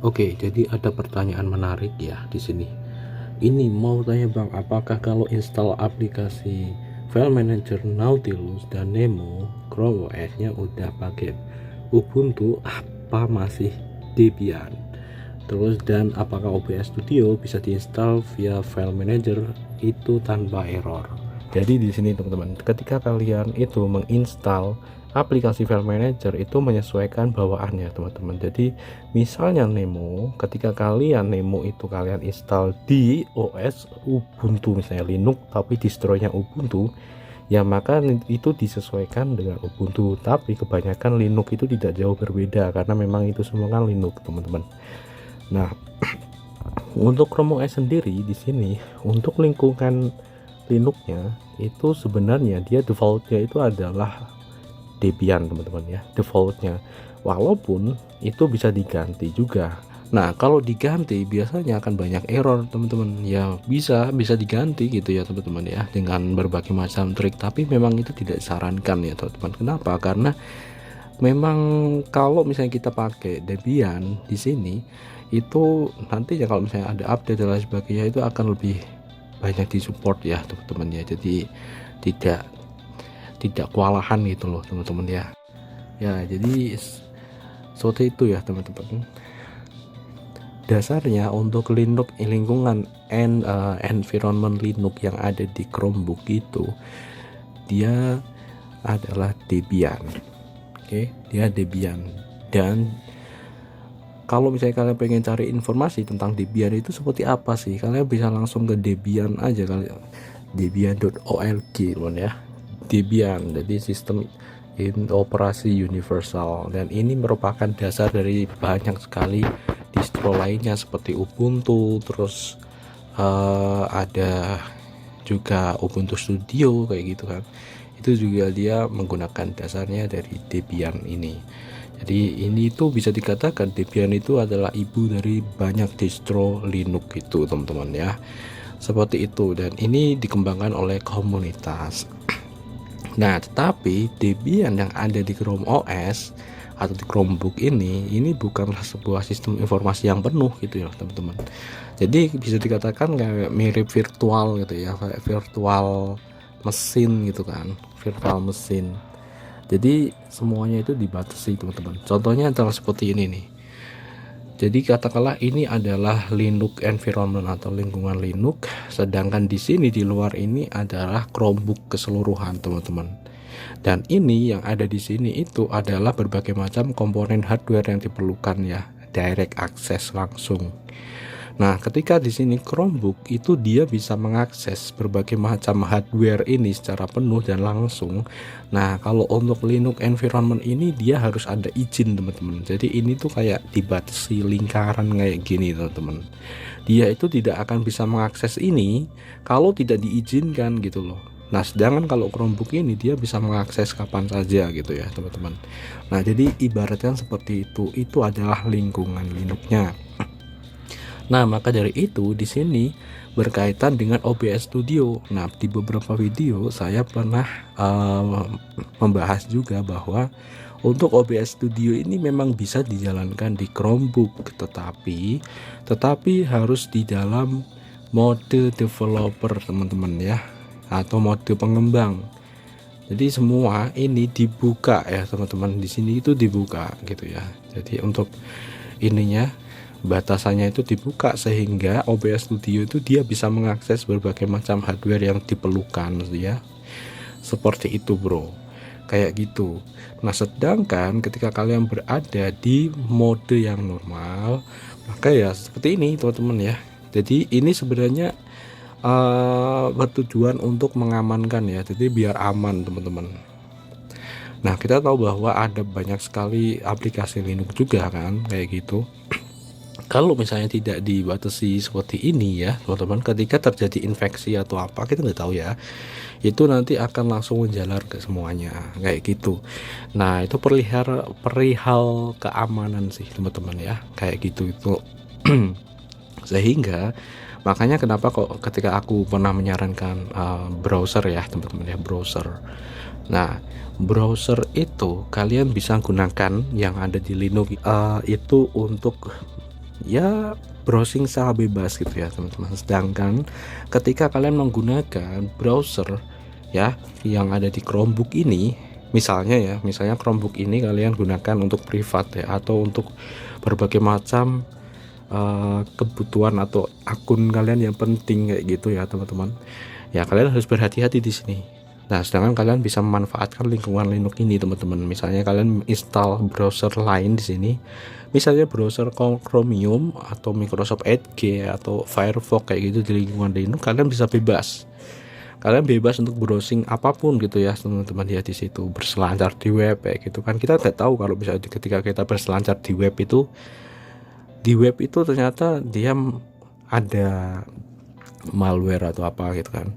Oke, jadi ada pertanyaan menarik ya di sini. Ini mau tanya Bang, apakah kalau install aplikasi file manager Nautilus dan Nemo, Chrome OS-nya udah pakai Ubuntu apa masih Debian? Terus dan apakah OBS Studio bisa diinstal via file manager itu tanpa error? Jadi di sini teman-teman, ketika kalian itu menginstal aplikasi file manager itu menyesuaikan bawaannya teman-teman. Jadi misalnya Nemo, ketika Nemo itu kalian install di OS Ubuntu misalnya Linux tapi distronya Ubuntu, ya maka itu disesuaikan dengan Ubuntu. Tapi kebanyakan Linux itu tidak jauh berbeda karena memang itu semua kan Linux teman-teman. Nah, untuk Chrome OS sendiri di sini untuk lingkungan Linuxnya itu sebenarnya dia defaultnya itu adalah Debian teman-teman ya, defaultnya, walaupun itu bisa diganti juga. Nah kalau diganti biasanya akan banyak error teman-teman ya, bisa diganti gitu ya teman-teman ya, dengan berbagai macam trik, tapi memang itu tidak disarankan ya teman-teman. Kenapa? Karena memang kalau misalnya kita pakai Debian di sini itu nantinya kalau misalnya ada update dan lain sebagainya itu akan lebih banyak disupport ya teman-teman ya, jadi tidak kewalahan gitu loh teman-teman ya. Ya jadi seperti itu ya teman-teman. Dasarnya untuk Linux lingkungan environment Linux yang ada di Chromebook itu dia adalah Debian. Oke, dia Debian. Dan kalau misalnya kalian pengen cari informasi tentang Debian itu seperti apa sih, kalian bisa langsung ke Debian aja kalian, debian.org loh ya. Debian jadi sistem operasi universal, dan ini merupakan dasar dari banyak sekali distro lainnya seperti Ubuntu, terus ada juga Ubuntu Studio kayak gitu kan, itu juga dia menggunakan dasarnya dari Debian ini. Jadi ini tuh bisa dikatakan Debian itu adalah ibu dari banyak distro Linux itu teman-teman ya, seperti itu, dan ini dikembangkan oleh komunitas. Nah, tetapi Debian yang ada di Chrome OS atau di Chromebook ini bukanlah sebuah sistem informasi yang penuh gitu ya teman-teman. Jadi bisa dikatakan kayak mirip virtual gitu ya, kayak virtual mesin gitu kan, virtual mesin. Jadi semuanya itu dibatasi teman-teman. Contohnya adalah seperti ini nih. Jadi katakanlah ini adalah Linux environment atau lingkungan Linux, sedangkan di sini di luar ini adalah Chromebook keseluruhan teman-teman. Dan ini yang ada di sini itu adalah berbagai macam komponen hardware yang diperlukan ya, direct access langsung. Nah, ketika di sini Chromebook itu dia bisa mengakses berbagai macam hardware ini secara penuh dan langsung. Nah, kalau untuk Linux environment ini dia harus ada izin teman-teman. Jadi ini tuh kayak dibatasi lingkaran kayak gini teman-teman. Dia itu tidak akan bisa mengakses ini kalau tidak diizinkan gitu loh. Nah, sedangkan kalau Chromebook ini dia bisa mengakses kapan saja gitu ya teman-teman. Nah, jadi ibaratnya seperti itu adalah lingkungan Linux-nya. Nah, maka dari itu di sini berkaitan dengan OBS Studio. Nah, di beberapa video saya pernah membahas juga bahwa untuk OBS Studio ini memang bisa dijalankan di Chromebook, tetapi harus di dalam mode developer teman-teman ya, atau mode pengembang. Jadi semua ini dibuka ya teman-teman, di sini itu dibuka gitu ya. Jadi untuk ininya batasannya itu dibuka sehingga OBS Studio itu dia bisa mengakses berbagai macam hardware yang diperlukan ya, seperti itu bro, kayak gitu. Nah, sedangkan ketika kalian berada di mode yang normal, maka ya seperti ini teman-teman ya. Jadi ini sebenarnya bertujuan untuk mengamankan ya, jadi biar aman teman-teman. Nah, kita tahu bahwa ada banyak sekali aplikasi Linux juga kan kayak gitu. Kalau misalnya tidak dibatasi seperti ini ya teman-teman, ketika terjadi infeksi atau apa kita nggak tahu ya, itu nanti akan langsung menjalar ke semuanya kayak gitu. Nah, itu perihal keamanan sih teman-teman ya, kayak gitu itu. Sehingga makanya kenapa kok ketika aku pernah menyarankan browser ya teman-teman ya, browser. Nah, browser itu kalian bisa gunakan yang ada di Linux itu untuk ya browsing secara bebas gitu ya teman-teman. Sedangkan ketika kalian menggunakan browser ya yang ada di Chromebook ini, misalnya Chromebook ini kalian gunakan untuk privat ya, atau untuk berbagai macam kebutuhan atau akun kalian yang penting kayak gitu ya teman-teman. Ya kalian harus berhati-hati di sini. Nah, sedangkan kalian bisa memanfaatkan lingkungan Linux ini teman-teman. Misalnya kalian install browser lain di sini, misalnya browser Chromium atau Microsoft Edge atau Firefox kayak gitu di lingkungan Linux, kalian bisa bebas. Kalian bebas untuk browsing apapun gitu ya teman-teman ya, di situ berselancar di web kayak gitu kan. Kita nggak tahu kalau bisa ketika kita berselancar di web itu ternyata dia ada malware atau apa gitu kan.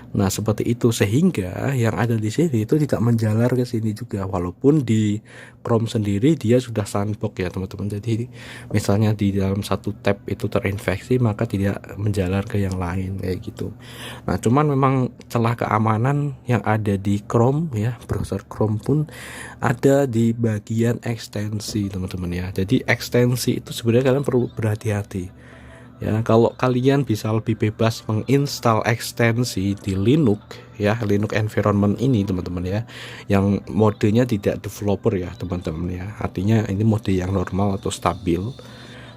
Nah seperti itu, sehingga yang ada di sini itu tidak menjalar ke sini juga, walaupun di Chrome sendiri dia sudah sandbox ya teman-teman. Jadi misalnya di dalam satu tab itu terinfeksi, maka tidak menjalar ke yang lain kayak gitu. Nah cuman memang celah keamanan yang ada di Chrome ya, browser Chrome pun ada di bagian ekstensi teman-teman ya. Jadi ekstensi itu sebenarnya kalian perlu berhati-hati ya. Kalau kalian bisa lebih bebas menginstal ekstensi di Linux ya, Linux environment ini teman-teman ya, yang modenya tidak developer ya teman-teman ya, artinya ini mode yang normal atau stabil.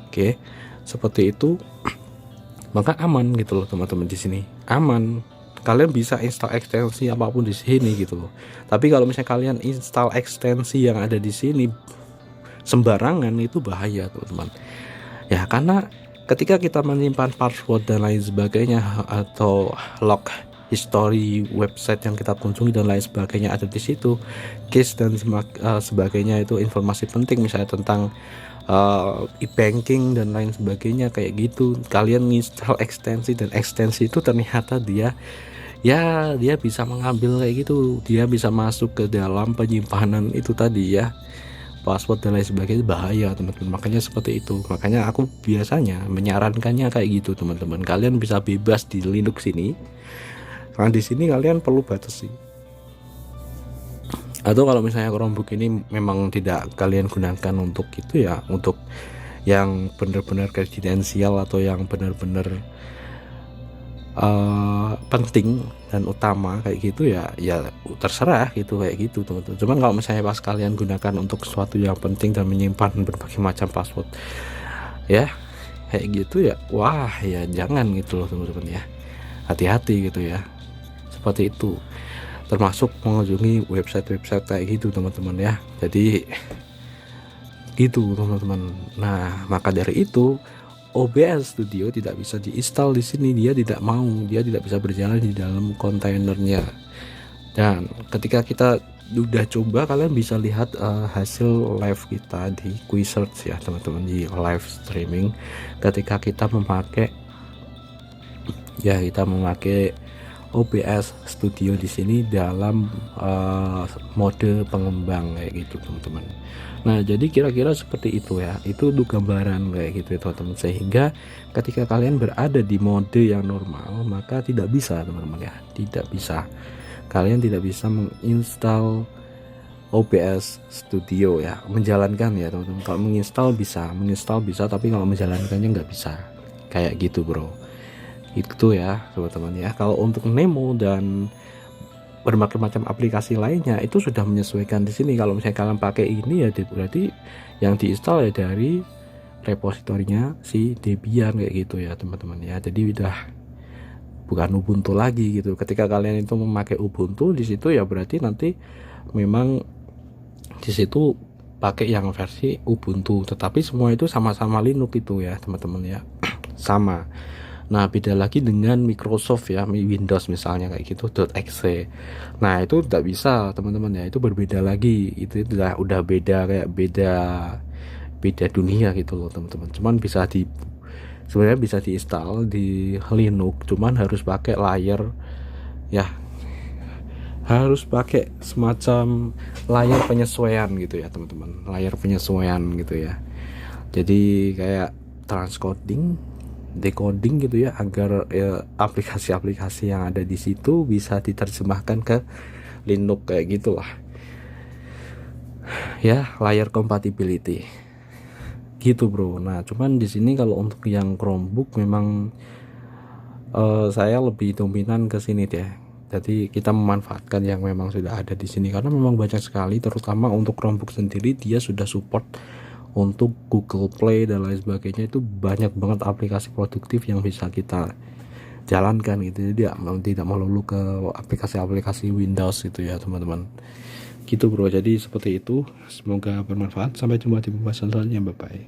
Oke, seperti itu, maka aman gitu loh teman-teman. Di sini aman, kalian bisa install ekstensi apapun di sini gitu loh. Tapi kalau misalnya kalian install ekstensi yang ada di sini sembarangan, itu bahaya teman-teman ya, karena ketika kita menyimpan password dan lain sebagainya, atau log history website yang kita kunjungi dan lain sebagainya ada di situ, case dan sebagainya, itu informasi penting misalnya tentang e-banking dan lain sebagainya kayak gitu, kalian install ekstensi dan ekstensi itu ternyata dia bisa mengambil kayak gitu, dia bisa masuk ke dalam penyimpanan itu tadi ya, password dan lain sebagainya, bahaya teman-teman. Makanya seperti itu, makanya aku biasanya menyarankannya kayak gitu teman-teman. Kalian bisa bebas di Linux ini, karena di sini kalian perlu batasi. Atau kalau misalnya Chromebook ini memang tidak kalian gunakan untuk itu ya, untuk yang benar-benar residensial atau yang benar-benar penting dan utama kayak gitu ya terserah gitu kayak gitu teman-teman. Cuman kalau misalnya pas kalian gunakan untuk sesuatu yang penting dan menyimpan berbagai macam password ya kayak gitu ya, wah ya jangan gitu loh teman-teman ya, hati-hati gitu ya, seperti itu. Termasuk mengunjungi website-website kayak gitu teman-teman ya, jadi gitu teman-teman. Nah maka dari itu OBS Studio tidak bisa diinstal di sini, dia tidak bisa berjalan di dalam kontainernya. Dan ketika kita udah coba, kalian bisa lihat hasil live kita di Quizsearch ya teman-teman, di live streaming, ketika kita memakai OBS Studio di sini dalam mode pengembang kayak gitu teman-teman. Nah jadi kira-kira seperti itu ya, itu untuk gambaran kayak gitu ya teman-teman, sehingga ketika kalian berada di mode yang normal, maka tidak bisa teman-teman ya, kalian tidak bisa menginstal OBS Studio ya, menjalankan ya teman-teman. Kalau menginstal bisa, tapi kalau menjalankannya nggak bisa kayak gitu bro, itu ya teman-teman ya. Kalau untuk Nemo dan berbagai macam aplikasi lainnya itu sudah menyesuaikan di sini. Kalau misalnya kalian pakai ini ya berarti yang diinstal ya dari repositorinya si Debian kayak gitu ya teman-teman ya. Jadi udah bukan Ubuntu lagi gitu. Ketika kalian itu memakai Ubuntu di situ ya berarti nanti memang di situ pakai yang versi Ubuntu, tetapi semua itu sama-sama Linux itu ya teman-teman ya. Sama. Nah beda lagi dengan Microsoft ya, Windows misalnya kayak gitu .exe. Nah itu tidak bisa teman-teman ya, itu berbeda lagi, itu udah beda, kayak beda dunia gitu loh teman-teman. Cuman sebenarnya bisa diinstal di Linux, cuman harus pakai layar ya, harus pakai semacam layar penyesuaian gitu ya teman-teman, layar penyesuaian gitu ya. Jadi kayak transcoding, decoding gitu ya, agar aplikasi-aplikasi yang ada di situ bisa diterjemahkan ke Linux kayak gitulah ya, layar compatibility. gitu bro. Nah cuman di sini kalau untuk yang Chromebook memang saya lebih dominan ke sini deh. Jadi kita memanfaatkan yang memang sudah ada di sini karena memang banyak sekali, terutama untuk Chromebook sendiri dia sudah support untuk Google Play dan lain sebagainya. Itu banyak banget aplikasi produktif yang bisa kita jalankan gitu. Jadi tidak melulu ke aplikasi-aplikasi Windows gitu ya teman-teman. Gitu bro, jadi seperti itu. Semoga bermanfaat. Sampai jumpa di pembahasan selanjutnya. Bye bye.